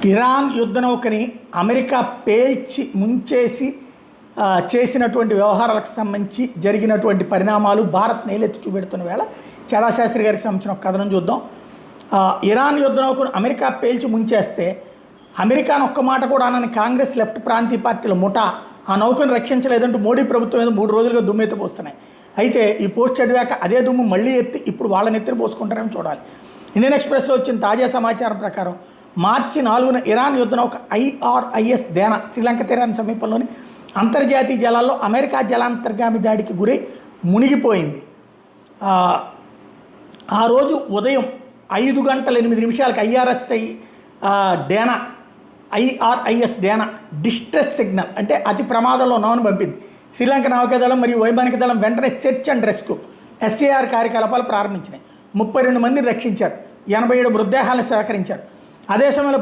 Iran యుద్ధ నౌకని America పేల్చి ముంచేసి చేసినటువంటి వ్యవహారాలకు సంబంధించి జరిగినటువంటి పరిణామాలు భారత్ నేలెత్తి చూపెడుతున్న వేళ చెడా శాస్త్రి గారికి సంబంధించిన ఒక కథనం చూద్దాం. ఇరాన్ యుద్ధ నౌకను అమెరికా పేల్చి ముంచేస్తే అమెరికాను ఒక్క మాట కూడా అనని కాంగ్రెస్ లెఫ్ట్ ప్రాంతీయ పార్టీల ముఠా ఆ నౌకను రక్షించలేదంటూ మోడీ ప్రభుత్వం మీద 3 రోజులుగా దుమ్మెత్తిపోస్తున్నాయి. అయితే ఈ పోస్ట్ చదివాక అదే దుమ్ము మళ్ళీ ఎత్తి ఇప్పుడు వాళ్ళని ఎత్తిన పోసుకుంటారని చూడాలి. ఇండియన్ ఎక్స్ప్రెస్లో వచ్చిన తాజా సమాచారం ప్రకారం మార్చి 4న ఇరాన్ యుద్ధ నౌక IRIS దేనా శ్రీలంక తీరానికి సమీపంలోని అంతర్జాతీయ జలాల్లో అమెరికా జలాంతర్గామి దాడికి గురై మునిగిపోయింది. ఆ రోజు ఉదయం 5:08 IRIS డేనా డిస్ట్రెస్ సిగ్నల్ అంటే అతి ప్రమాదంలో నౌను పంపింది. శ్రీలంక నౌకాదళం మరియు వైమానిక దళం వెంటనే సెర్చ్ అండ్ రెస్క్యూ SAR కార్యకలాపాలు ప్రారంభించినాయి. 32 మందిని రక్షించారు, 87 మృతదేహాలను సేకరించారు. అదే సమయంలో